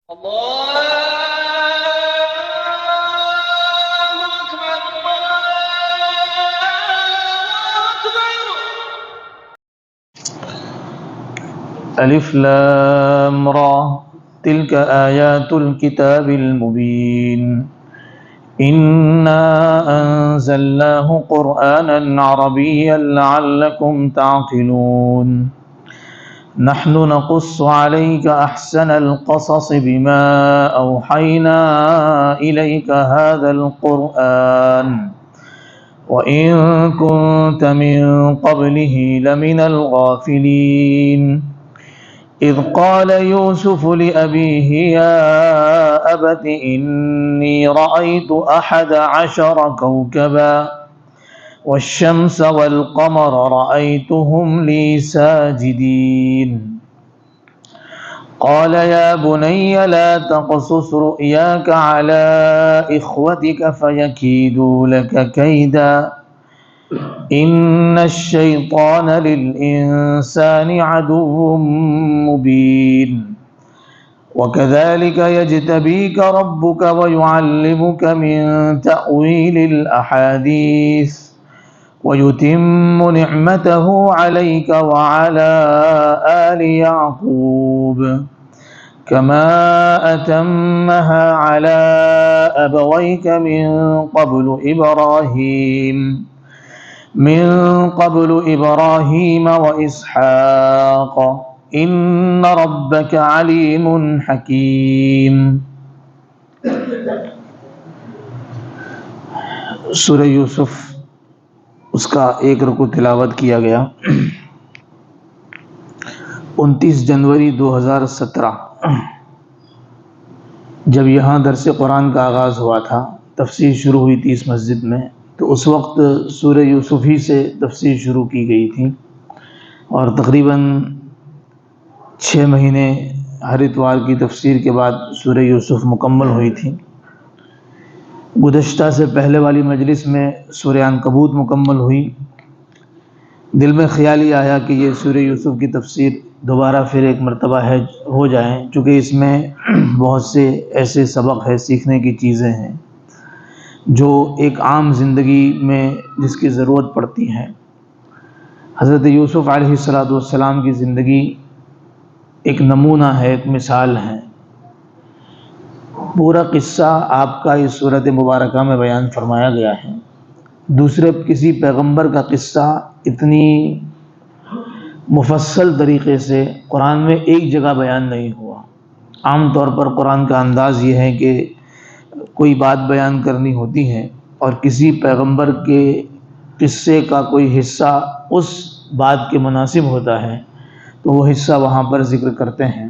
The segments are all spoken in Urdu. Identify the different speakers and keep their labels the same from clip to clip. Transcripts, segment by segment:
Speaker 1: الله أكبر
Speaker 2: ألف لام را تلك آيات الكتاب المبين إنا أنزلناه قرآنا عربيا لعلكم تعقلون نحن نقص عليك أحسن القصص بما أوحينا إليك هذا القرآن وإن كنت من قبله لمن الغافلين إذ قال يوسف لأبيه يا أبت إني رأيت 11 كوكبا والشمس والقمر رأيتهم لي ساجدين قال يا بني لا تقصص رؤياك على إخوتك فيكيدوا لك كيدا إن الشيطان للإنسان عدو مبين وكذلك يجتبيك ربك ويعلمك من تأويل الأحاديث ويتم نعمته عليك وعلى آل يعقوب كما أتمها على أبويك من قبل إبراهيم وإسحاق إن ربك عليم حكيم. سورہ یوسف اس کا ایک رکوع تلاوت کیا گیا 29 جنوری 2017 جب یہاں درس قرآن کا آغاز ہوا تھا، تفسیر شروع ہوئی تھی اس مسجد میں، تو اس وقت سورہ یوسف ہی سے تفسیر شروع کی گئی تھی اور تقریباً 6 مہینے ہر اتوار کی تفسیر کے بعد سورہ یوسف مکمل ہوئی تھی۔ گزشتہ سے پہلے والی مجلس میں سورہ عنکبوت مکمل ہوئی۔ دل میں خیال ہی آیا کہ یہ سورہ یوسف کی تفسیر دوبارہ پھر ایک مرتبہ ہو جائیں، چونکہ اس میں بہت سے ایسے سبق ہے، سیکھنے کی چیزیں ہیں جو ایک عام زندگی میں جس کی ضرورت پڑتی ہیں۔ حضرت یوسف علیہ السلام کی زندگی ایک نمونہ ہے، ایک مثال ہے۔ پورا قصہ آپ کا اس سورۃ مبارکہ میں بیان فرمایا گیا ہے۔ دوسرے کسی پیغمبر کا قصہ اتنی مفصل طریقے سے قرآن میں ایک جگہ بیان نہیں ہوا۔ عام طور پر قرآن کا انداز یہ ہے کہ کوئی بات بیان کرنی ہوتی ہے اور کسی پیغمبر کے قصے کا کوئی حصہ اس بات کے مناسب ہوتا ہے تو وہ حصہ وہاں پر ذکر کرتے ہیں،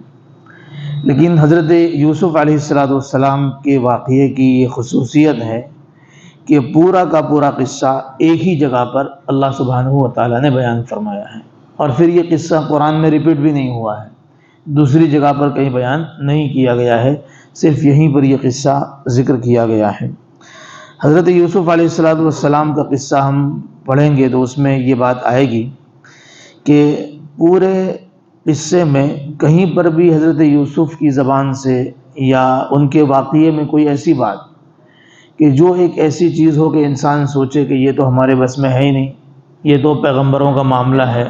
Speaker 2: لیکن حضرت یوسف علیہ السلام کے واقعے کی یہ خصوصیت ہے کہ پورا کا پورا قصہ ایک ہی جگہ پر اللہ سبحانہ و تعالیٰ نے بیان فرمایا ہے، اور پھر یہ قصہ قرآن میں ریپیٹ بھی نہیں ہوا ہے، دوسری جگہ پر کہیں بیان نہیں کیا گیا ہے، صرف یہیں پر یہ قصہ ذکر کیا گیا ہے۔ حضرت یوسف علیہ السلام کا قصہ ہم پڑھیں گے تو اس میں یہ بات آئے گی کہ پورے قصے میں کہیں پر بھی حضرت یوسف کی زبان سے یا ان کے واقعے میں کوئی ایسی بات کہ جو ایک ایسی چیز ہو کہ انسان سوچے کہ یہ تو ہمارے بس میں ہے ہی نہیں، یہ تو پیغمبروں کا معاملہ ہے،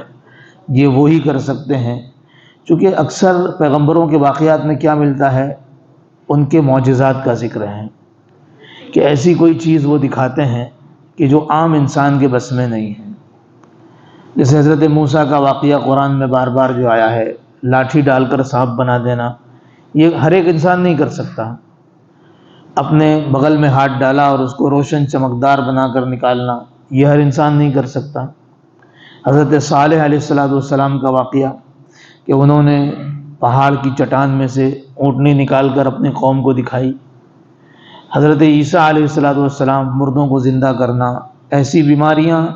Speaker 2: یہ وہی کر سکتے ہیں۔ چونکہ اکثر پیغمبروں کے واقعات میں کیا ملتا ہے، ان کے معجزات کا ذکر ہے کہ ایسی کوئی چیز وہ دکھاتے ہیں کہ جو عام انسان کے بس میں نہیں ہے۔ جیسے حضرت موسیٰ کا واقعہ قرآن میں بار بار جو آیا ہے، لاٹھی ڈال کر سانپ بنا دینا، یہ ہر ایک انسان نہیں کر سکتا۔ اپنے بغل میں ہاتھ ڈالا اور اس کو روشن چمکدار بنا کر نکالنا، یہ ہر انسان نہیں کر سکتا۔ حضرت صالح علیہ السلام کا واقعہ کہ انہوں نے پہاڑ کی چٹان میں سے اونٹنی نکال کر اپنی قوم کو دکھائی۔ حضرت عیسیٰ علیہ السلام مردوں کو زندہ کرنا، ایسی بیماریاں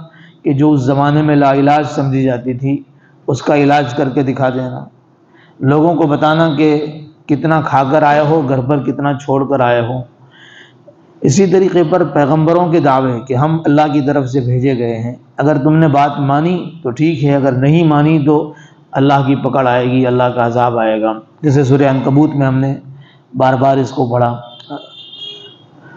Speaker 2: کہ جو اس زمانے میں لا علاج سمجھی جاتی تھی اس کا علاج کر کے دکھا دینا، لوگوں کو بتانا کہ کتنا کھا کر آئے ہو، گھر پر کتنا چھوڑ کر آئے ہو۔ اسی طریقے پر پیغمبروں کے دعوے کہ ہم اللہ کی طرف سے بھیجے گئے ہیں، اگر تم نے بات مانی تو ٹھیک ہے، اگر نہیں مانی تو اللہ کی پکڑ آئے گی، اللہ کا عذاب آئے گا۔ جیسے سورہ عنکبوت میں ہم نے بار بار اس کو پڑھا.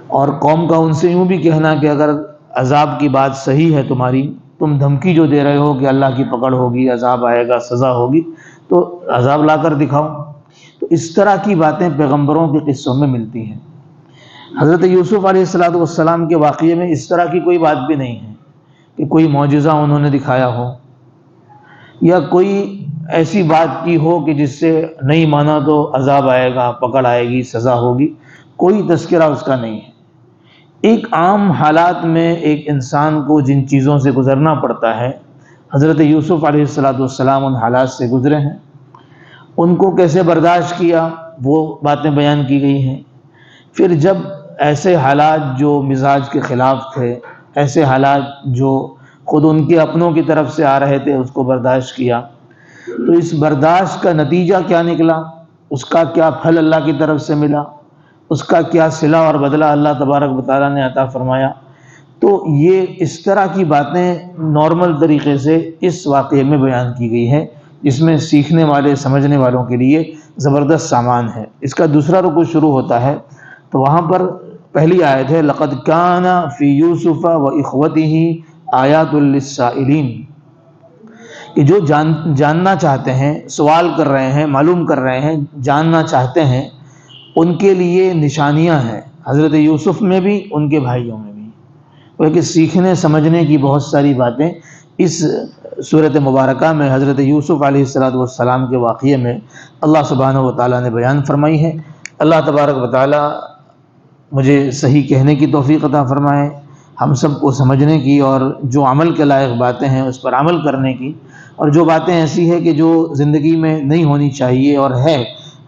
Speaker 2: اور قوم کا ان سے یوں بھی کہنا کہ اگر عذاب کی بات صحیح ہے تمہاری، تم دھمکی جو دے رہے ہو کہ اللہ کی پکڑ ہوگی، عذاب آئے گا، سزا ہوگی، تو عذاب لا کر دکھاؤ. تو اس طرح کی باتیں پیغمبروں کے قصوں میں ملتی ہیں. حضرت یوسف علیہ السلام کے واقعے میں اس طرح کی کوئی بات بھی نہیں ہے کہ کوئی معجزہ انہوں نے دکھایا ہو یا کوئی ایسی بات کی ہو کہ جس سے نہیں مانا تو عذاب آئے گا، پکڑ آئے گی، سزا ہوگی. کوئی تذکرہ اس کا نہیں ہے. ایک عام حالات میں ایک انسان کو جن چیزوں سے گزرنا پڑتا ہے، حضرت یوسف علیہ السلام ان حالات سے گزرے ہیں. ان کو کیسے برداشت کیا وہ باتیں بیان کی گئی ہیں. پھر جب ایسے حالات جو مزاج کے خلاف تھے، ایسے حالات جو خود ان کے اپنوں کی طرف سے آ رہے تھے، اس کو برداشت کیا، تو اس برداشت کا نتیجہ کیا نکلا، اس کا کیا پھل اللہ کی طرف سے ملا، اس کا کیا صلہ اور بدلہ اللہ تبارک و تعالیٰ نے عطا فرمایا. تو یہ اس طرح کی باتیں نارمل طریقے سے اس واقعے میں بیان کی گئی ہیں، جس میں سیکھنے والے، سمجھنے والوں کے لیے زبردست سامان ہے. اس کا دوسرا رکوع شروع ہوتا ہے تو وہاں پر پہلی آیت ہے لَقَدْ كَانَ فِي يُوسُفَ وَإِخْوَتِهِ آیَاتٌ لِلسَّائِلِينَ کہ جو جاننا چاہتے ہیں، سوال کر رہے ہیں، معلوم کر رہے ہیں، جاننا چاہتے ہیں، ان کے لیے نشانیاں ہیں. حضرت یوسف میں بھی، ان کے بھائیوں میں بھی. وہ کہ سیکھنے سمجھنے کی بہت ساری باتیں اس صورت مبارکہ میں حضرت یوسف علیہ السلام کے واقعے میں اللہ سبحانہ و تعالیٰ نے بیان فرمائی ہے. اللہ تبارک و تعالیٰ مجھے صحیح کہنے کی توفیق عطا فرمائے، ہم سب کو سمجھنے کی اور جو عمل کے لائق باتیں ہیں اس پر عمل کرنے کی، اور جو باتیں ایسی ہے کہ جو زندگی میں نہیں ہونی چاہیے اور ہے،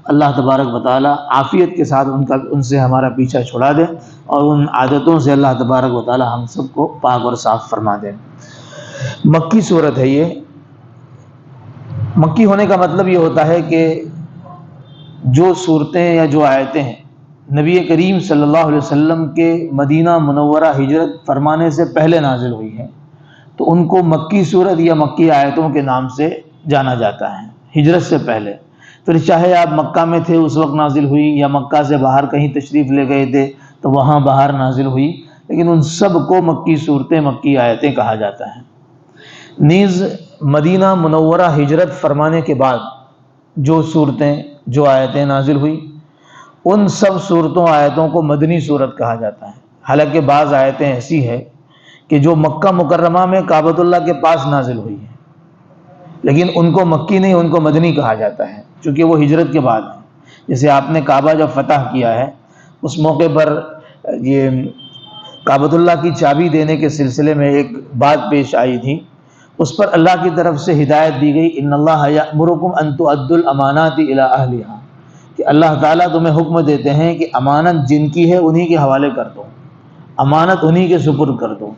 Speaker 2: اللہ تبارک و تعالیٰ عافیت کے ساتھ ان سے ہمارا پیچھا چھڑا دے، اور ان عادتوں سے اللہ تبارک و تعالیٰ ہم سب کو پاک اور صاف فرما دے. مکی صورت ہے یہ. مکی ہونے کا مطلب یہ ہوتا ہے کہ جو صورتیں یا جو آیتیں ہیں نبی کریم صلی اللہ علیہ وسلم کے مدینہ منورہ ہجرت فرمانے سے پہلے نازل ہوئی ہیں، تو ان کو مکی صورت یا مکی آیتوں کے نام سے جانا جاتا ہے ہجرت سے پہلے. پھر چاہے آپ مکہ میں تھے اس وقت نازل ہوئی، یا مکہ سے باہر کہیں تشریف لے گئے تھے تو وہاں باہر نازل ہوئی، لیکن ان سب کو مکی صورتیں، مکی آیتیں کہا جاتا ہے. نیز مدینہ منورہ ہجرت فرمانے کے بعد جو صورتیں، جو آیتیں نازل ہوئی، ان سب صورتوں آیتوں کو مدنی صورت کہا جاتا ہے. حالانکہ بعض آیتیں ایسی ہے کہ جو مکہ مکرمہ میں کعبۃ اللہ کے پاس نازل ہوئی ہیں، لیکن ان کو مکی نہیں، ان کو مدنی کہا جاتا ہے، چونکہ وہ ہجرت کے بعد ہیں. جیسے آپ نے کعبہ جب فتح کیا ہے، اس موقع پر یہ کعبۃ اللہ کی چابی دینے کے سلسلے میں ایک بات پیش آئی تھی، اس پر اللہ کی طرف سے ہدایت دی گئی، ان اللہ یأمرکم ان تؤدوا الامانات الی اہلھا، کہ اللہ تعالیٰ تمہیں حکم دیتے ہیں کہ امانت جن کی ہے انہی کے حوالے کر دو، امانت انہی کے سپرد کر دو.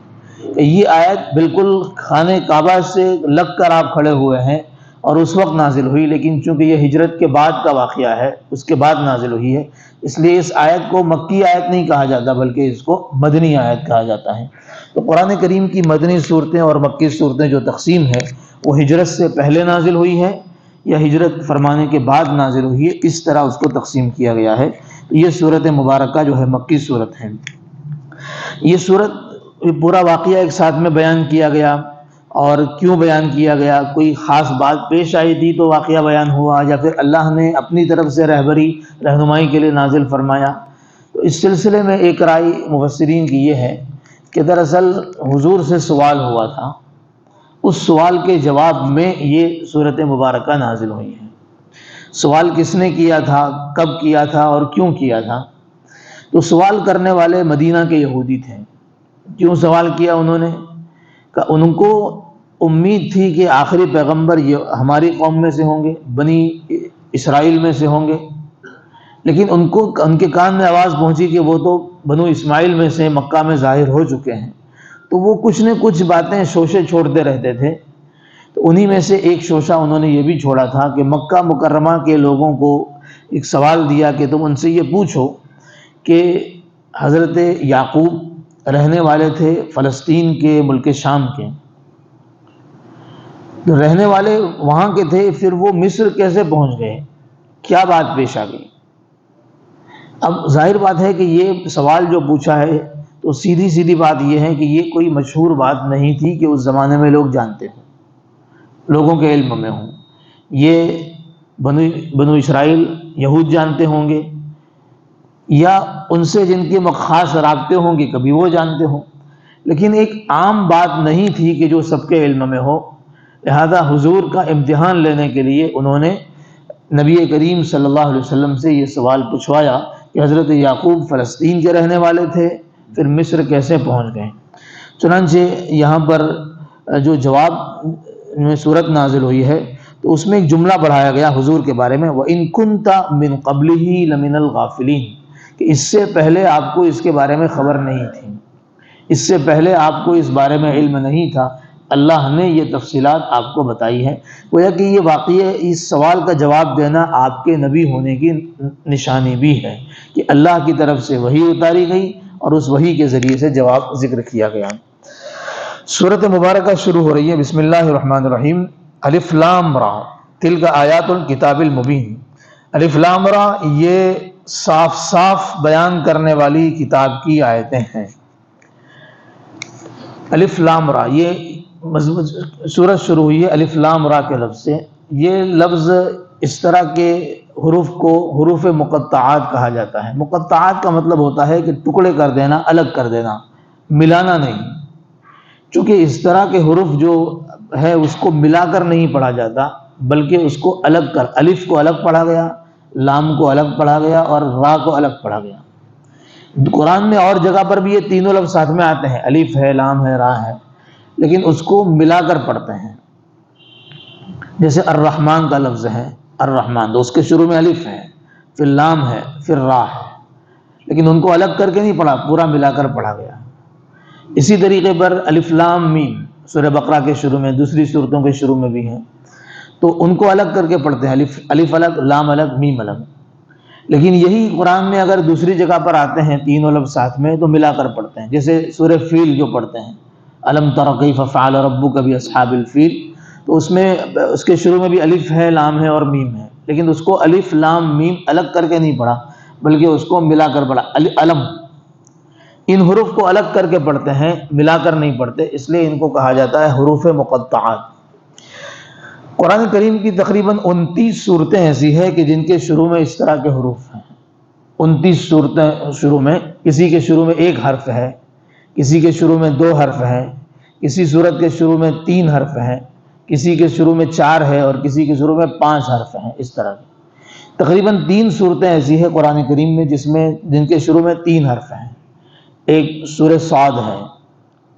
Speaker 2: یہ آیت بالکل خانہ کعبہ سے لگ کر آپ کھڑے ہوئے ہیں اور اس وقت نازل ہوئی، لیکن چونکہ یہ ہجرت کے بعد کا واقعہ ہے، اس کے بعد نازل ہوئی ہے، اس لیے اس آیت کو مکی آیت نہیں کہا جاتا بلکہ اس کو مدنی آیت کہا جاتا ہے. تو قرآن کریم کی مدنی صورتیں اور مکی صورتیں جو تقسیم ہے وہ ہجرت سے پہلے نازل ہوئی ہے یا ہجرت فرمانے کے بعد نازل ہوئی ہے، اس طرح اس کو تقسیم کیا گیا ہے. یہ صورت مبارکہ جو ہے مکی صورت ہے. یہ صورت پورا واقعہ ایک ساتھ میں بیان کیا گیا، اور کیوں بیان کیا گیا، کوئی خاص بات پیش آئی تھی تو واقعہ بیان ہوا، یا پھر اللہ نے اپنی طرف سے رہنمائی کے لیے نازل فرمایا. تو اس سلسلے میں ایک رائے مفسرین کی یہ ہے کہ دراصل حضور سے سوال ہوا تھا، اس سوال کے جواب میں یہ صورت مبارکہ نازل ہوئی ہے. سوال کس نے کیا تھا، کب کیا تھا اور کیوں کیا تھا؟ تو سوال کرنے والے مدینہ کے یہودی تھے. کیوں سوال کیا انہوں نے؟ کہ ان کو امید تھی کہ آخری پیغمبر یہ ہماری قوم میں سے ہوں گے، بنی اسرائیل میں سے ہوں گے، لیکن ان کے کان میں آواز پہنچی کہ وہ تو بنو اسماعیل میں سے مکہ میں ظاہر ہو چکے ہیں. تو وہ کچھ نہ کچھ باتیں شوشے چھوڑتے رہتے تھے. تو انہی میں سے ایک شوشہ انہوں نے یہ بھی چھوڑا تھا کہ مکہ مکرمہ کے لوگوں کو ایک سوال دیا کہ تم ان سے یہ پوچھو کہ حضرت یعقوب رہنے والے تھے فلسطین کے ملک شام کے، رہنے والے وہاں کے تھے، پھر وہ مصر کیسے پہنچ گئے، کیا بات پیش آ گئی؟ اب ظاہر بات ہے کہ یہ سوال جو پوچھا ہے تو سیدھی سیدھی بات یہ ہے کہ یہ کوئی مشہور بات نہیں تھی کہ اس زمانے میں لوگ جانتے ہوں، لوگوں کے علم میں ہوں۔ یہ بنو اسرائیل یہود جانتے ہوں گے، یا ان سے جن کے خاص رابطے ہوں گے کبھی وہ جانتے ہوں، لیکن ایک عام بات نہیں تھی کہ جو سب کے علم میں ہو۔ لہذا حضور کا امتحان لینے کے لیے انہوں نے نبی کریم صلی اللہ علیہ وسلم سے یہ سوال پوچھوایا کہ حضرت یعقوب فلسطین کے رہنے والے تھے، پھر مصر کیسے پہنچ گئے؟ چنانچہ یہاں پر جو جواب میں صورت نازل ہوئی ہے تو اس میں ایک جملہ بڑھایا گیا حضور کے بارے میں، وَإِن كُنْتَ مِن قَبْلِهِ لَمِنَ الْغَافِلِينَ، کہ اس سے پہلے آپ کو اس کے بارے میں خبر نہیں تھی، اس سے پہلے آپ کو اس بارے میں علم نہیں تھا، اللہ نے یہ تفصیلات آپ کو بتائی ہے۔ گویا کہ یہ واقعہ اس سوال کا جواب دینا آپ کے نبی ہونے کی نشانی بھی ہے کہ اللہ کی طرف سے وحی اتاری گئی اور اس وحی کے ذریعے سے جواب ذکر کیا گیا۔ سورۃ مبارکہ شروع ہو رہی ہے، بسم اللہ الرحمن الرحیم، الف لام را تلک آیات الکتاب المبین۔ الف لام را یہ صاف صاف بیان کرنے والی کتاب کی آیتیں ہیں۔ الف لام را، یہ سورت شروع ہوئی ہے الف لام را کے لفظ سے۔ یہ لفظ اس طرح کے حروف کو حروف مقطعات کہا جاتا ہے۔ مقطعات کا مطلب ہوتا ہے کہ ٹکڑے کر دینا، الگ کر دینا، ملانا نہیں۔ چونکہ اس طرح کے حروف جو ہے اس کو ملا کر نہیں پڑھا جاتا، بلکہ اس کو الگ کر، الف کو الگ پڑھا گیا، لام کو الگ پڑھا گیا اور را کو الگ پڑھا گیا۔ قرآن میں اور جگہ پر بھی یہ تینوں لفظ ساتھ میں آتے ہیں، الف ہے، لام ہے، را ہے، لیکن اس کو ملا کر پڑھتے ہیں۔ جیسے الرحمن کا لفظ ہے، الرحمن، تو اس کے شروع میں الف ہے، پھر لام ہے، پھر را ہے، لیکن ان کو الگ کر کے نہیں پڑھا، پورا ملا کر پڑھا گیا۔ اسی طریقے پر الف لام میم سورہ بقرہ کے شروع میں، دوسری صورتوں کے شروع میں بھی ہیں، تو ان کو الگ کر کے پڑھتے ہیں، الف الگ، لام الگ، میم الگ۔ لیکن یہی قرآن میں اگر دوسری جگہ پر آتے ہیں تینوں لفظ ساتھ میں تو ملا کر پڑھتے ہیں۔ جیسے سورہ فیل جو پڑھتے ہیں، الم تر کیف فعل ربک باصحاب الفیل، تو اس میں اس کے شروع میں بھی الف ہے، لام ہے اور میم ہے، لیکن اس کو الف لام میم الگ کر کے نہیں پڑھا، بلکہ اس کو ملا کر پڑھا، علم۔ ان حروف کو الگ کر کے پڑھتے ہیں، ملا کر نہیں پڑھتے، اس لیے ان کو کہا جاتا ہے حروف مقطعات۔ قرآن کریم کی تقریباً 29 صورتیں ایسی ہیں کہ جن کے شروع میں اس طرح کے حروف ہیں۔ 29 صورتیں شروع میں، کسی کے شروع میں ایک حرف ہے، کسی کے شروع میں 2 حرف ہیں، کسی صورت کے شروع میں 3 حرف ہیں، کسی کے شروع میں 4 ہے اور کسی کے شروع میں 5 حرف ہیں۔ اس طرح تقریباً 3 صورتیں ایسی ہیں قرآن کریم میں جن کے شروع میں 3 حرف ہیں۔ ایک سورہ صاد ہے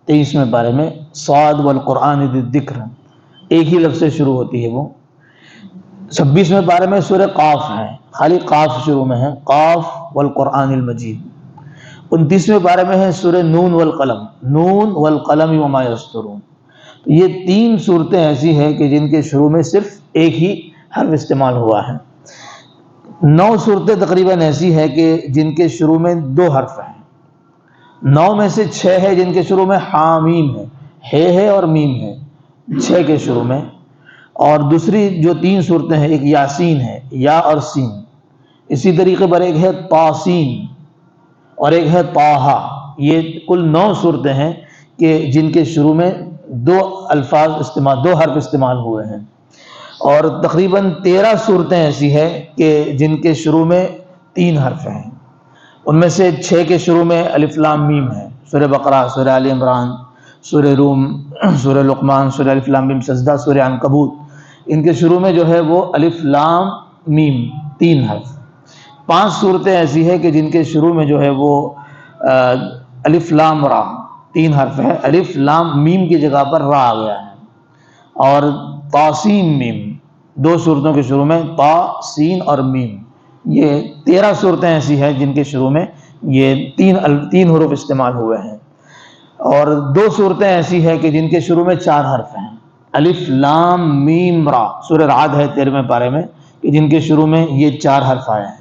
Speaker 2: 23ویں پارے میں، صاد والقرآن ذی الذکر، ایک ہی لفظ سے شروع ہوتی ہے وہ۔ 26ویں پارے میں سورہ قاف ہے، خالی قاف شروع میں ہے، قاف والقرآن المجید۔ 29ویں پارے میں ہے سورہ نون والقلم، نون والقلم وما یسطرون۔ تو یہ 3 صورتیں ایسی ہیں کہ جن کے شروع میں صرف ایک ہی حرف استعمال ہوا ہے۔ 9 صورتیں تقریباً ایسی ہیں کہ جن کے شروع میں 2 حرف ہیں۔ 9 میں سے 6 ہے جن کے شروع میں حامیم ہے اور میم ہے، 6 کے شروع میں۔ اور دوسری جو 3 صورتیں ہیں، ایک یاسین ہے، یا اور سین۔ اسی طریقے پر ایک ہے طاسین اور ایک ہے طٰہٰ۔ یہ کل 9 صورتیں ہیں کہ جن کے شروع میں 2 حرف استعمال ہوئے ہیں۔ اور تقریباً 13 صورتیں ایسی ہیں کہ جن کے شروع میں 3 حرف ہیں۔ ان میں سے 6 کے شروع میں الف لام میم ہے، سورہ بقرہ، سورہ آل عمران، سورہ روم، سورہ لقمان، سورہ الف لام میم سجدہ، سورہ عنکبوت، ان کے شروع میں جو ہے وہ الف لام میم 3 حرف۔ 5 صورتیں ایسی ہیں کہ جن کے شروع میں جو ہے وہ الف لام را 3 حرف ہے، الف لام میم کی جگہ پر را آ گیا ہے۔ اور طاسین میم 2 صورتوں کے شروع میں طا، سین اور میم۔ یہ 13 صورتیں ایسی ہیں جن کے شروع میں یہ 3 حروف استعمال ہوئے ہیں۔ اور 2 صورتیں ایسی ہیں کہ جن کے شروع میں 4 حرف ہیں، الف لام میم را، سورہ رعد ہے 13ویں پارے میں کہ جن کے شروع میں یہ 4 حرف آئے ہیں۔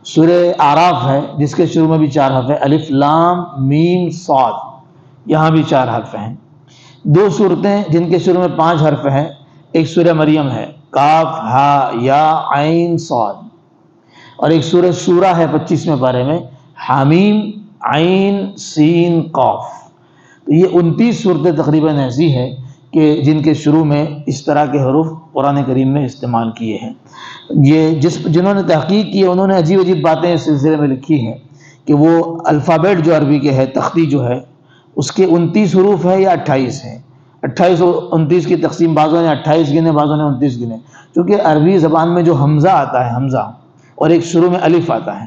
Speaker 2: سورہ اعراف ہے جس کے شروع میں بھی 4 حرف ہیں، الف لام میم صاد، یہاں بھی 4 حرف ہیں۔ 2 صورتیں جن کے شروع میں 5 حرف ہیں، ایک سورہ مریم ہے، کاف ہا یا عین صاد، اور ایک سورہ شورا ہے 25ویں پارے میں، حامیم عین سین قاف. تو یہ 29 صورتیں تقریباً ایسی ہیں کہ جن کے شروع میں اس طرح کے حروف قرآن کریم میں استعمال کیے ہیں. یہ جنہوں نے تحقیق کی ہے انہوں نے عجیب عجیب باتیں اس سلسلے میں لکھی ہیں کہ وہ الفابیٹ جو عربی کے ہے، تختی جو ہے، اس کے 29 حروف ہے یا 28 ہیں. 28 اور 29 کی تقسیم بعضوں نے 28 گنے، بعضوں نے 29 گنے. چونکہ عربی زبان میں جو حمزہ آتا ہے، حمزہ، اور ایک شروع میں الف آتا ہے،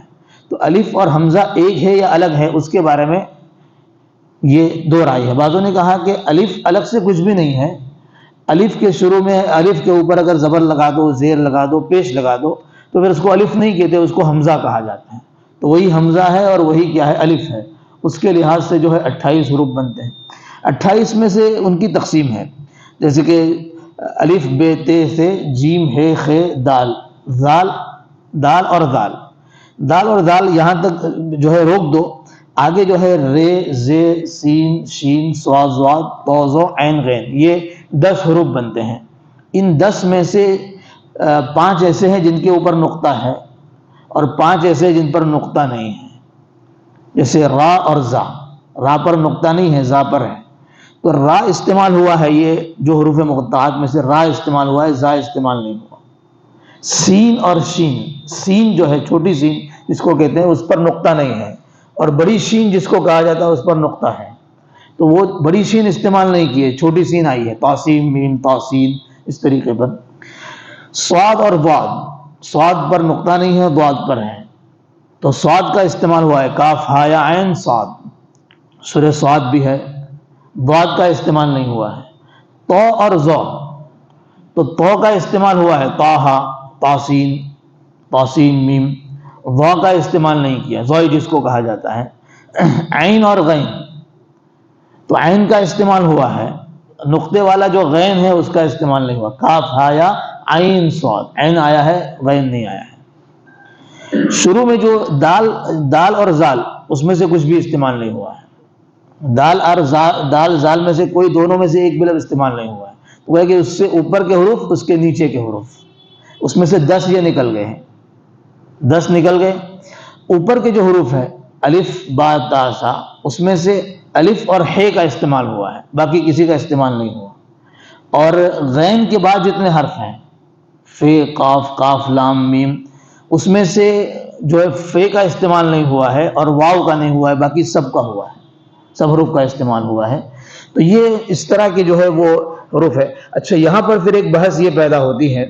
Speaker 2: تو الف اور حمزہ ایک ہے یا الگ ہے، اس کے بارے میں یہ دو رائے ہے. بعضوں نے کہا کہ الف الگ سے کچھ بھی نہیں ہے، الف کے شروع میں الف کے اوپر اگر زبر لگا دو، زیر لگا دو، پیش لگا دو تو پھر اس کو الف نہیں کہتے، اس کو حمزہ کہا جاتا ہے. تو وہی حمزہ ہے اور وہی کیا ہے، الف ہے. اس کے لحاظ سے جو ہے 28 حروف بنتے ہیں. 28 میں سے ان کی تقسیم ہے، جیسے کہ الف بے تے سے جیم ہے خے دال، زال، دال اور زال. دال اور زال یہاں تک جو ہے روک دو. آگے جو ہے رے، زے، سین، شین، صاد، ضاد، طا، ظ، عین، غین، یہ 10 حروف بنتے ہیں. ان 10 میں سے 5 ایسے ہیں جن کے اوپر نقطہ ہے اور 5 ایسے جن پر نقطہ نہیں ہے، جیسے را اور زا. را پر نقطہ نہیں ہے، زا پر ہے. تو را استعمال ہوا ہے، یہ جو حروف مقطعات میں سے را استعمال ہوا ہے، زا استعمال نہیں ہوا. سین اور شین، سین جو ہے چھوٹی سین جس کو کہتے ہیں، اس پر نقطہ نہیں ہے، اور بڑی شین جس کو کہا جاتا ہے اس پر نقطہ ہے. تو وہ بڑی شین استعمال نہیں کی ہے، چھوٹی سین آئی ہے، تاسیم، میم، تاسین، اس طریقے پر. صاد اور ضاد، صاد پر نقطہ نہیں ہے، ضاد پر ہے، تو صاد کا استعمال ہوا ہے، کاف ہا یا عین صاد، سورہ صاد بھی ہے. ضاد کا استعمال نہیں ہوا ہے. تو اور ظ، تو تو کا استعمال ہوا ہے، طٰہٰ، طاسین، طاسین میم. ظا کا استعمال نہیں کیا، ظوئی جس کو کہا جاتا ہے. عین اور غین، تو عین کا استعمال ہوا ہے، نقطے والا جو غین ہے اس کا استعمال نہیں ہوا. کاف ہا یا عین صاد، عین آیا ہے، غین نہیں آیا ہے. شروع میں جو دال اور زال، اس میں سے کچھ بھی استعمال نہیں ہوا ہے. دال اور دال زال میں سے کوئی دونوں میں سے ایک بھی لفظ استعمال نہیں ہوا ہے. وہ ہے کہ اس سے اوپر کے حروف، اس کے نیچے کے حروف، اس میں سے 10 یہ نکل گئے ہیں، 10 نکل گئے. اوپر کے جو حروف ہے الف با تا سا، اس میں سے الف اور ہے کا استعمال ہوا ہے، باقی کسی کا استعمال نہیں ہوا. اور غین کے بعد جتنے حرف ہیں، فے، قاف، کاف، لام، میم، اس میں سے جو ہے فے کا استعمال نہیں ہوا ہے اور واو کا نہیں ہوا ہے، باقی سب کا ہوا ہے، سب حروف کا استعمال ہوا ہے. تو یہ اس طرح کے جو ہے وہ حروف ہے. اچھا، یہاں پر پھر ایک بحث یہ پیدا ہوتی ہے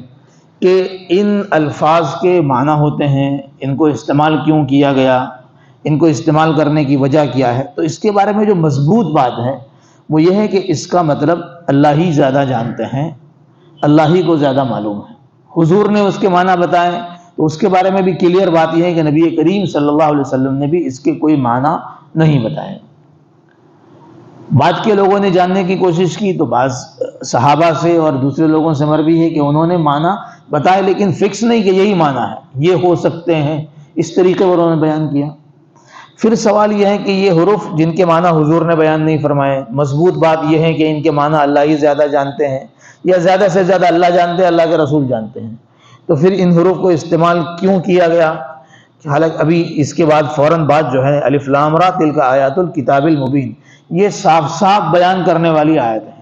Speaker 2: کہ ان الفاظ کے معنی ہوتے ہیں، ان کو استعمال کیوں کیا گیا، ان کو استعمال کرنے کی وجہ کیا ہے. تو اس کے بارے میں جو مضبوط بات ہے وہ یہ ہے کہ اس کا مطلب اللہ ہی زیادہ جانتے ہیں، اللہ ہی کو زیادہ معلوم ہے. حضور نے اس کے معنی بتائے تو اس کے بارے میں بھی کلیئر بات یہ ہے کہ نبی کریم صلی اللہ علیہ وسلم نے بھی اس کے کوئی معنی نہیں بتائے. بعد کے لوگوں نے جاننے کی کوشش کی تو بعض صحابہ سے اور دوسرے لوگوں سے مروی ہے کہ انہوں نے معنی بتائے لیکن فکس نہیں کہ یہی معنی ہے، یہ ہو سکتے ہیں، اس طریقے پر انہوں نے بیان کیا. پھر سوال یہ ہے کہ یہ حروف جن کے معنی حضور نے بیان نہیں فرمائے، مضبوط بات یہ ہے کہ ان کے معنی اللہ ہی زیادہ جانتے ہیں، یا زیادہ سے زیادہ اللہ جانتے ہیں، اللہ کے رسول جانتے ہیں. تو پھر ان حروف کو استعمال کیوں کیا گیا؟ حالانکہ ابھی اس کے بعد فوراً بات جو ہے الف لام را تلک آیات الکتاب المبین، یہ صاف صاف بیان کرنے والی آیت ہے.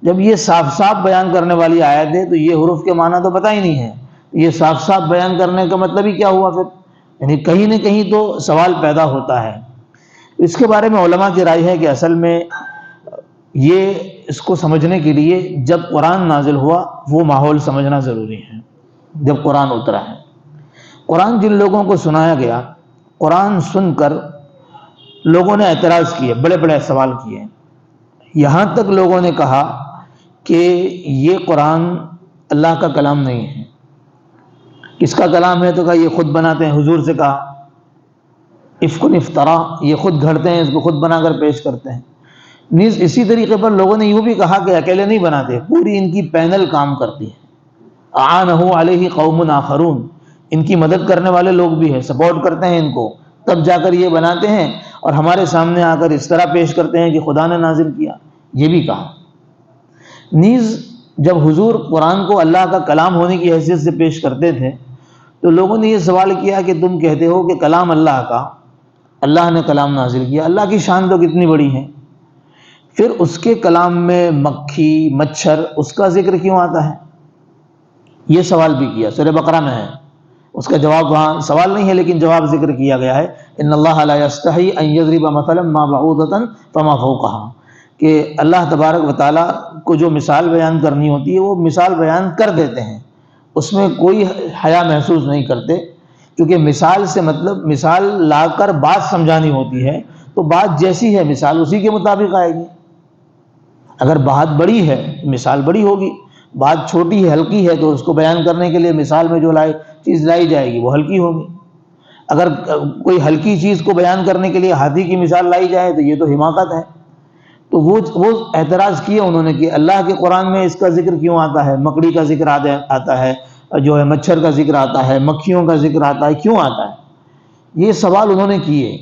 Speaker 2: جب یہ صاف صاف بیان کرنے والی آیت ہے تو یہ حروف کے معنی تو پتہ ہی نہیں ہے. یہ صاف صاف بیان کرنے کا مطلب ہی کیا ہوا پھر؟ یعنی کہیں نہ کہیں تو سوال پیدا ہوتا ہے. اس کے بارے میں علماء کی رائے ہے کہ اصل میں یہ اس کو سمجھنے کے لیے جب قرآن نازل ہوا وہ ماحول سمجھنا ضروری ہے. جب قرآن اترا ہے، قرآن جن لوگوں کو سنایا گیا، قرآن سن کر لوگوں نے اعتراض کیے، بڑے بڑے سوال کیے. یہاں تک لوگوں نے کہا کہ یہ قرآن اللہ کا کلام نہیں ہے. کس کا کلام ہے؟ تو کہا یہ خود بناتے ہیں. حضور سے کہا افک افترا، یہ خود گھڑتے ہیں، اس کو خود بنا کر پیش کرتے ہیں. نیز اسی طریقے پر لوگوں نے یوں بھی کہا کہ اکیلے نہیں بناتے، پوری ان کی پینل کام کرتی ہے. اعانہ علیہ قوم آخرون، ان کی مدد کرنے والے لوگ بھی ہیں، سپورٹ کرتے ہیں ان کو، تب جا کر یہ بناتے ہیں اور ہمارے سامنے آ کر اس طرح پیش کرتے ہیں کہ خدا نے نازل کیا. یہ بھی کہا. نیز جب حضور قرآن کو اللہ کا کلام ہونے کی حیثیت سے پیش کرتے تھے تو لوگوں نے یہ سوال کیا کہ تم کہتے ہو کہ کلام اللہ کا، اللہ نے کلام نازل کیا، اللہ کی شان تو کتنی بڑی ہے، پھر اس کے کلام میں مکھی مچھر اس کا ذکر کیوں آتا ہے؟ یہ سوال بھی کیا، سورہ بقرہ میں ہے، اس کا جواب وہاں سوال نہیں ہے لیکن جواب ذکر کیا گیا ہے، ان اللہ لا یستحی ان یضرب مثلا ما بعوضۃ فما فوقها، کہ اللہ تبارک و تعالیٰ کو جو مثال بیان کرنی ہوتی ہے وہ مثال بیان کر دیتے ہیں، اس میں کوئی حیا محسوس نہیں کرتے، کیونکہ مثال سے مطلب مثال لا کر بات سمجھانی ہوتی ہے، تو بات جیسی ہے مثال اسی کے مطابق آئے گی۔ اگر بات بڑی ہے مثال بڑی ہوگی، بات چھوٹی ہے ہلکی ہے تو اس کو بیان کرنے کے لیے مثال میں جو چیز لائی جائے گی وہ ہلکی ہوگی۔ اگر کوئی ہلکی چیز کو بیان کرنے کے لیے ہاتھی کی مثال لائی جائے تو یہ تو حماقت ہے۔ تو وہ اعتراض کیے انہوں نے کہ اللہ کے قرآن میں اس کا ذکر کیوں آتا ہے، مکڑی کا ذکر آتا ہے، جو ہے مچھر کا ذکر آتا ہے، مکھیوں کا ذکر آتا ہے، کیوں آتا ہے؟ یہ سوال انہوں نے کیے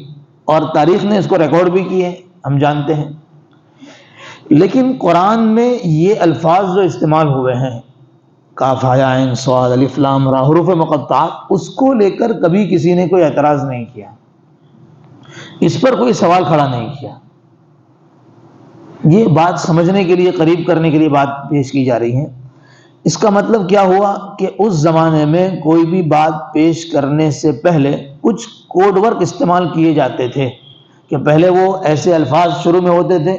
Speaker 2: اور تاریخ نے اس کو ریکارڈ بھی کیے، ہم جانتے ہیں۔ لیکن قرآن میں یہ الفاظ جو استعمال ہوئے ہیں، کاف ہا عین صاد الف لام را، حروف مقطعات، اس کو لے کر کبھی کسی نے کوئی اعتراض نہیں کیا، اس پر کوئی سوال کھڑا نہیں کیا۔ یہ بات سمجھنے کے لیے، قریب کرنے کے لیے بات پیش کی جا رہی ہے۔ اس کا مطلب کیا ہوا کہ اس زمانے میں کوئی بھی بات پیش کرنے سے پہلے کچھ کوڈ ورک استعمال کیے جاتے تھے، کہ پہلے وہ ایسے الفاظ شروع میں ہوتے تھے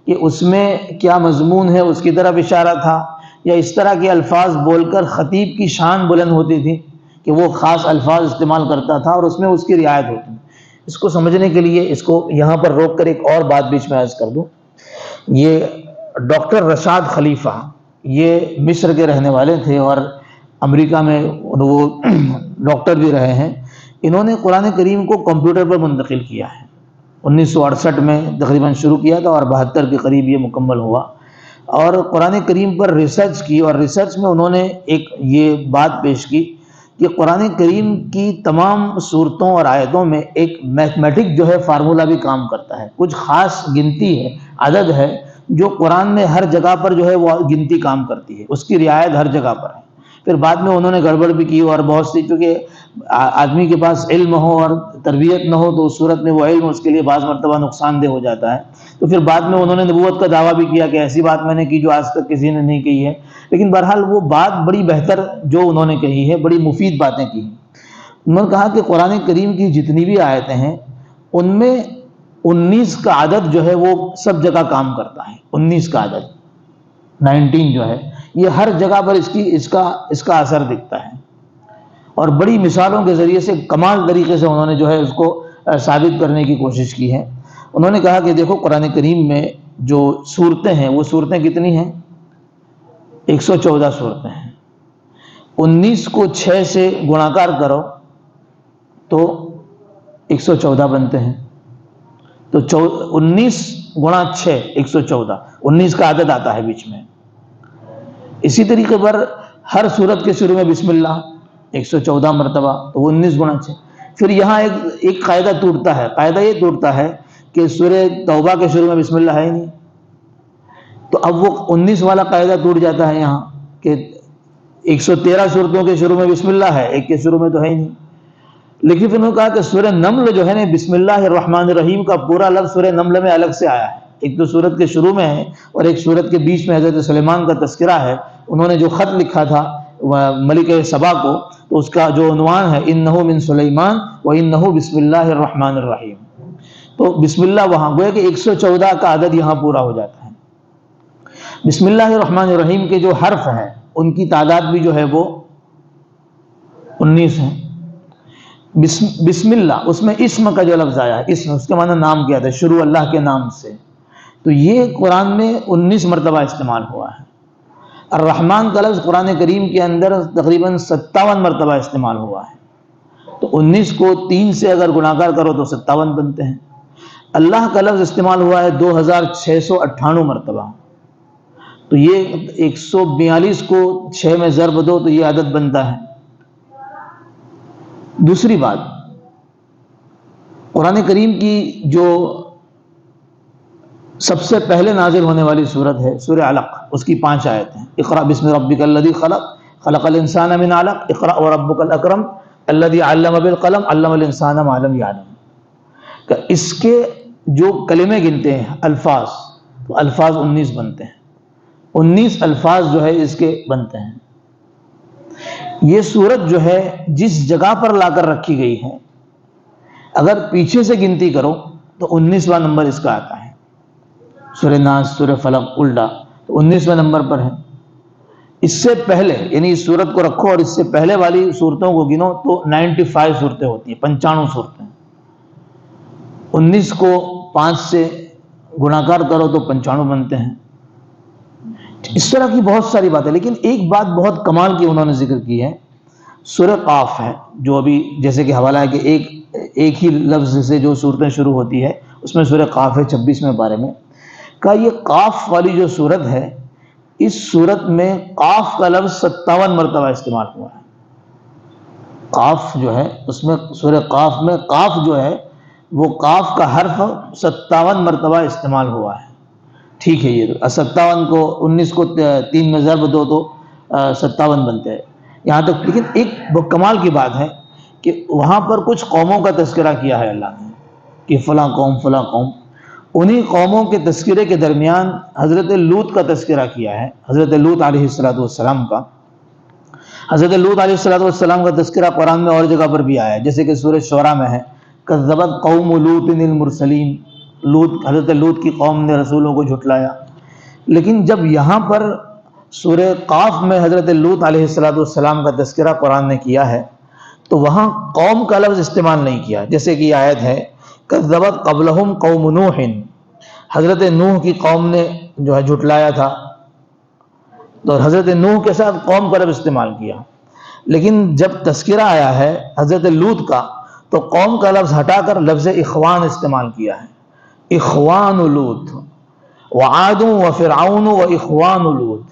Speaker 2: کہ اس میں کیا مضمون ہے اس کی طرف اشارہ تھا، یا اس طرح کے الفاظ بول کر خطیب کی شان بلند ہوتی تھی کہ وہ خاص الفاظ استعمال کرتا تھا اور اس میں اس کی رعایت ہوتی۔ اس کو سمجھنے کے لیے اس کو یہاں پر روک کر ایک اور بات بیچ میں عرض کر دوں۔ یہ ڈاکٹر رشاد خلیفہ، یہ مصر کے رہنے والے تھے اور امریکہ میں وہ ڈاکٹر بھی رہے ہیں۔ انہوں نے قرآن کریم کو کمپیوٹر پر منتقل کیا ہے، 1968 میں تقریباً شروع کیا تھا اور 72 کے قریب یہ مکمل ہوا، اور قرآن کریم پر ریسرچ کی، اور ریسرچ میں انہوں نے ایک یہ بات پیش کی کہ قرآن کریم کی تمام صورتوں اور آیتوں میں ایک میتھمیٹک جو ہے فارمولہ بھی کام کرتا ہے، کچھ خاص گنتی ہے، عدد ہے جو قرآن میں ہر جگہ پر جو ہے وہ گنتی کام کرتی ہے، اس کی رعایت ہر جگہ پر ہے۔ پھر بعد میں انہوں نے گڑبڑ بھی کی اور بہت سی، چونکہ آدمی کے پاس علم ہو اور تربیت نہ ہو تو اس صورت میں وہ علم اس کے لیے بعض مرتبہ نقصان دہ ہو جاتا ہے، تو پھر بعد میں انہوں نے نبوت کا دعویٰ بھی کیا کہ ایسی بات میں نے کی جو آج تک کسی نے نہیں کہی ہے۔ لیکن بہرحال وہ بات بڑی بہتر جو انہوں نے کہی ہے، بڑی مفید باتیں کی ہیں۔ انہوں نے کہا کہ قرآن کریم کی جتنی بھی آیتیں ہیں ان میں 19 کا عدد جو ہے وہ سب جگہ کام کرتا ہے، 19 کا عدد 19 جو ہے یہ ہر جگہ پر اس کا اثر دکھتا ہے، اور بڑی مثالوں کے ذریعے سے کمال طریقے سے انہوں نے جو ہے اس کو ثابت کرنے کی کوشش کی ہے۔ انہوں نے کہا کہ دیکھو قرآن کریم میں جو صورتیں ہیں وہ صورتیں کتنی ہیں؟ 114 صورتیں ہیں۔ 19 کو 6 سے گناکار کرو تو 114 بنتے ہیں، تو 19 گنا 6 114، 19 کا عدد آتا ہے بیچ میں۔ اسی طریقے پر ہر صورت کے شروع میں بسم اللہ 114 مرتبہ، تو 19 گنا 6۔ پھر یہاں ایک قاعدہ ٹوٹتا ہے، قاعدہ یہ ٹوٹتا ہے کہ سورہ توبہ کے شروع میں بسم اللہ ہے ہی نہیں، تو اب وہ 19 والا قاعدہ ٹوٹ جاتا ہے یہاں کہ 113 صورتوں کے شروع میں بسم اللہ ہے، ایک کے شروع میں تو ہے ہی نہیں۔ لیکن پھر انہوں نے کہا کہ سورہ نمل جو ہے نا، بسم اللہ الرحمن الرحیم کا پورا لفظ سورہ نمل میں الگ سے آیا ہے، ایک تو سورت کے شروع میں ہے اور ایک سورت کے بیچ میں حضرت سلیمان کا تذکرہ ہے۔ انہوں نے جو خط لکھا تھا ملک سبا کو، تو اس کا جو عنوان ہے انہ من سلیمان و انہ بسم اللہ الرحمن الرحیم، تو بسم اللہ وہاں گویا کہ 114 کا عدد یہاں پورا ہو جاتا ہے۔ بسم اللہ الرحمن الرحیم کے جو حرف ہیں ان کی تعداد بھی جو ہے وہ 19 ہے۔ بسم اللہ، اس میں اسم کا جو لفظ آیا ہے، اسم اس کے معنی نام کیا تھا، شروع اللہ کے نام سے، تو یہ قرآن میں 19 مرتبہ استعمال ہوا ہے۔ الرحمن کا لفظ قرآن کریم کے اندر تقریباً 57 مرتبہ استعمال ہوا ہے، تو 19 کو 3 سے اگر گناکار کرو تو 57 بنتے ہیں۔ اللہ کا لفظ استعمال ہوا ہے 2698 مرتبہ، تو یہ 142 کو 6 میں ضرب دو تو یہ عدد بنتا ہے۔ دوسری بات، قرآن کریم کی جو سب سے پہلے نازل ہونے والی سورت ہے سورہ علق، اس کی 5 آیتیں، اقرأ بسم ربک الذی خلق خلق الانسان من علق اقرأ وربک الاکرم الذی علم بالقلم علم الانسان ما لم یعلم. کہ اس کے جو کلمے گنتے ہیں الفاظ، تو الفاظ 19 بنتے ہیں، 19 الفاظ جو ہے اس کے بنتے ہیں. یہ سورت جو ہے جس جگہ پر لا کر رکھی گئی ہے، اگر پیچھے سے گنتی کرو تو 19واں نمبر اس کا آتا ہے. سورہ ناس، سورہ فلق الٹا تو 19ویں نمبر پر ہے. اس سے پہلے یعنی اس سورت کو رکھو اور اس سے پہلے والی صورتوں کو گنو تو 95 صورتیں ہوتی ہیں، 95 صورتیں. 19 کو 5 سے گناکار کرو تو 95 بنتے ہیں. اس طرح کی بہت ساری باتیں، لیکن ایک بات بہت کمال کی انہوں نے ذکر کی ہے. سورہ قاف ہے جو ابھی جیسے کہ حوالہ ہے کہ ایک ہی لفظ سے جو صورتیں شروع ہوتی ہے، اس میں سورہ قاف ہے 26ویں پارے میں. کہ یہ قاف والی جو صورت ہے، اس صورت میں قاف کا لفظ 57 مرتبہ استعمال ہوا ہے. قاف جو ہے اس میں سورہ قاف میں قاف جو ہے وہ قاف کا حرف 57 مرتبہ استعمال ہوا ہے. ٹھیک ہے، یہ 57 کو 19 کو 3 میں ضرب دو تو 57 بنتے ہیں یہاں تک. لیکن ایک کمال کی بات ہے کہ وہاں پر کچھ قوموں کا تذکرہ کیا ہے اللہ نے کہ فلاں قوم فلاں قوم. انہی قوموں کے تذکرے کے درمیان حضرت لوط کا تذکرہ کیا ہے، حضرت لوط علیہ السلام کا. حضرت لوط علیہ السلام کا تذکرہ قرآن میں اور جگہ پر بھی آیا ہے، جیسے کہ سورہ شعراء میں ہے کذبت قوم لوط المرسلین. حضرت لوط کی قوم نے رسولوں کو جھٹلایا. لیکن جب یہاں پر سورہ قاف میں حضرت لوط علیہ السلام کا تذکرہ قرآن نے کیا ہے تو وہاں قوم کا لفظ استعمال نہیں کیا. جیسے کہ یہ آیت ہے کذبت قبلہم قوم نوح، حضرت نوح کی قوم نے جو ہے جھٹلایا تھا، تو حضرت نوح کے ساتھ قوم کا لفظ استعمال کیا. لیکن جب تذکرہ آیا ہے حضرت لوط کا تو قوم کا لفظ ہٹا کر لفظ اخوان استعمال کیا ہے. اخوان لوط وعاد وفرعون واخوان لوط،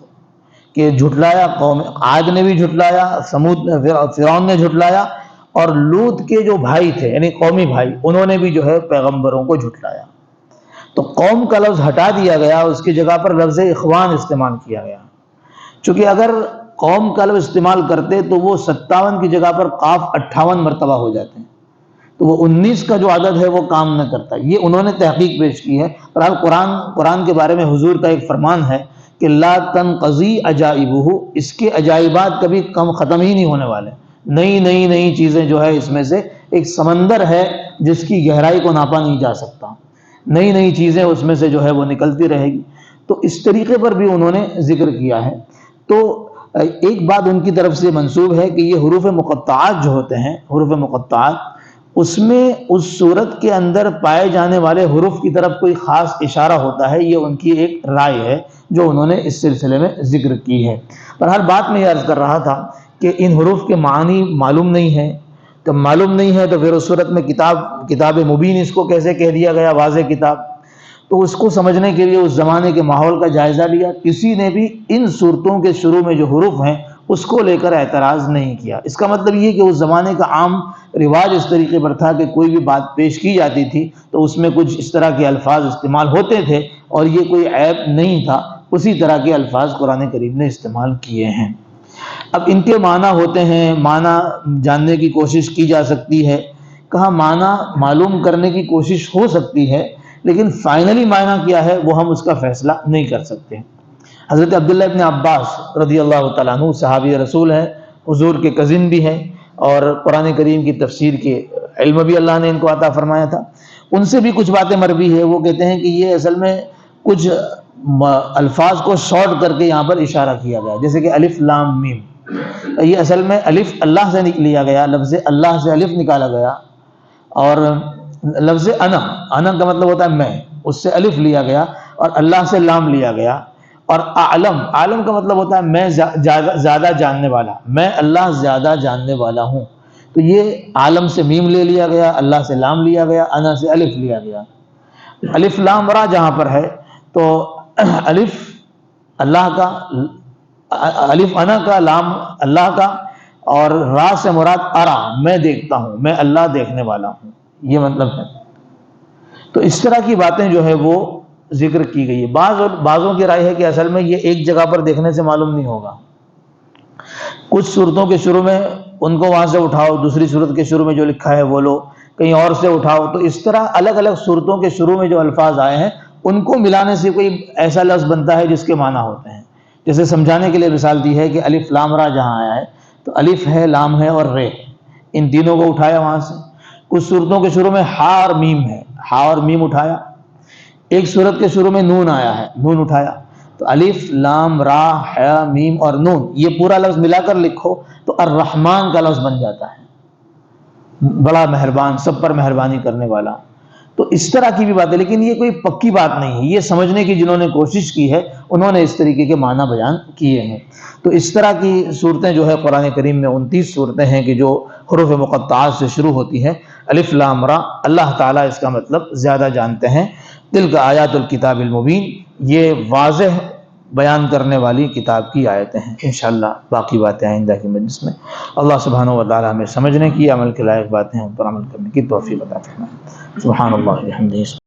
Speaker 2: کہ جھٹلایا قوم عاد نے بھی جھٹلایا، سمود فرعون نے جھٹلایا، اور لوط کے جو بھائی تھے یعنی قومی بھائی انہوں نے بھی جو ہے پیغمبروں کو جھٹلایا. تو قوم کا لفظ ہٹا دیا گیا، اس کی جگہ پر لفظ اخوان استعمال کیا گیا. چونکہ اگر قوم کا لفظ استعمال کرتے تو وہ 57 کی جگہ پر قاف 58 مرتبہ ہو جاتے ہیں، تو وہ 19 کا جو عدد ہے وہ کام نہ کرتا. یہ انہوں نے تحقیق پیش کی ہے. بہرحال قرآن کے بارے میں حضور کا ایک فرمان ہے کہ لا تنقضی عجائبہ، اس کے عجائبات کبھی ختم ہی نہیں ہونے والے. نئی چیزیں جو ہے اس میں سے ایک سمندر ہے جس کی گہرائی کو ناپا نہیں جا سکتا. نئی چیزیں اس میں سے جو ہے وہ نکلتی رہے گی. تو اس طریقے پر بھی انہوں نے ذکر کیا ہے. تو ایک بات ان کی طرف سے منسوب ہے کہ یہ حروف مقطعات جو ہوتے ہیں، حروف مقطعات، اس میں اس صورت کے اندر پائے جانے والے حروف کی طرف کوئی خاص اشارہ ہوتا ہے. یہ ان کی ایک رائے ہے جو انہوں نے اس سلسلے میں ذکر کی ہے. بہرحال بات میں یہ عرض کر رہا تھا کہ ان حروف کے معنی معلوم نہیں ہے. تو معلوم نہیں ہے تو پھر اس صورت میں کتاب مبین اس کو کیسے کہہ دیا گیا، واضح کتاب. تو اس کو سمجھنے کے لیے اس زمانے کے ماحول کا جائزہ لیا. کسی نے بھی ان صورتوں کے شروع میں جو حروف ہیں اس کو لے کر اعتراض نہیں کیا. اس کا مطلب یہ کہ اس زمانے کا عام رواج اس طریقے پر تھا کہ کوئی بھی بات پیش کی جاتی تھی تو اس میں کچھ اس طرح کے الفاظ استعمال ہوتے تھے اور یہ کوئی عیب نہیں تھا. اسی طرح کے الفاظ قرآن کریم نے استعمال کیے ہیں. اب ان کے معنی ہوتے ہیں، معنی جاننے کی کوشش کی جا سکتی ہے. کہاں معنی معلوم کرنے کی کوشش ہو سکتی ہے، لیکن فائنلی معنی کیا ہے وہ ہم اس کا فیصلہ نہیں کر سکتے. حضرت عبداللہ ابن عباس رضی اللہ تعالیٰ عنہ صحابی رسول ہیں، حضور کے کزن بھی ہیں، اور قرآن کریم کی تفسیر کے علم بھی اللہ نے ان کو عطا فرمایا تھا. ان سے بھی کچھ باتیں مروی ہے. وہ کہتے ہیں کہ یہ اصل میں کچھ الفاظ کو شارٹ کر کے یہاں پر اشارہ کیا گیا، جیسے کہ الف لام میم. یہ اصل میں الف اللہ سے لیا گیا، لفظ اللہ سے الف نکالا گیا، اور لفظ انا کا مطلب ہوتا ہے میں، اس سے الف لیا گیا، اور اللہ سے لام لیا گیا. اور عالم کا مطلب ہوتا ہے میں زیادہ جاننے والا، میں اللہ زیادہ جاننے والا ہوں. تو یہ عالم سے میم لے لیا گیا، اللہ سے لام لیا گیا، انا سے الف لیا گیا. الف لام را جہاں پر ہے تو الف اللہ کا، الف انا کا، لام اللہ کا، اور را سے مراد ارا، میں دیکھتا ہوں، میں اللہ دیکھنے والا ہوں، یہ مطلب ہے. تو اس طرح کی باتیں جو ہے وہ ذکر کی گئی ہے. بعضوں کی رائے ہے کہ اصل میں یہ ایک جگہ پر دیکھنے سے معلوم نہیں ہوگا. کچھ صورتوں کے شروع میں ان کو وہاں سے اٹھاؤ، دوسری صورت کے شروع میں جو لکھا ہے وہ لو، کہیں اور سے اٹھاؤ، تو اس طرح الگ الگ صورتوں کے شروع میں جو الفاظ آئے ہیں ان کو ملانے سے کوئی ایسا لفظ بنتا ہے جس کے معنی ہوتے ہیں۔ جیسے سمجھانے کے لیے مثال دی ہے کہ الف لام را جہاں آیا ہے تو الف ہے، لام ہے اور رے، ان تینوں کو اٹھایا وہاں سے۔ کچھ صورتوں کے شروع میں ہا اور میم ہے، ہا اور میم اٹھایا۔ ایک صورت کے شروع میں نون آیا ہے، نون اٹھایا۔ تو الف لام را حا میم اور نون، یہ پورا لفظ ملا کر لکھو تو الرحمن کا لفظ بن جاتا ہے، بڑا مہربان، سب پر مہربانی کرنے والا۔ تو اس طرح کی بھی بات ہے، لیکن یہ کوئی پکی بات نہیں ہے، یہ سمجھنے کی جنہوں نے کوشش کی ہے انہوں نے اس طریقے کے معنی بیان کیے ہیں۔ تو اس طرح کی صورتیں جو ہے قرآن کریم میں 29 صورتیں ہیں کہ جو حروف مقطعات سے شروع ہوتی ہیں، الف لام را، اللہ تعالیٰ اس کا مطلب زیادہ جانتے ہیں۔ تلک آیات الکتاب المبین، یہ واضح بیان کرنے والی کتاب کی آیتیں ہیں۔ انشاءاللہ باقی باتیں آئندہ کی مجلس میں۔ اللہ سبحانہ و تعالیٰ ہمیں سمجھنے کی، عمل کے لائق باتیں ہم پر عمل کرنے کی توفیق عطا فرمائے۔ سبحان اللہ وبحمدہ۔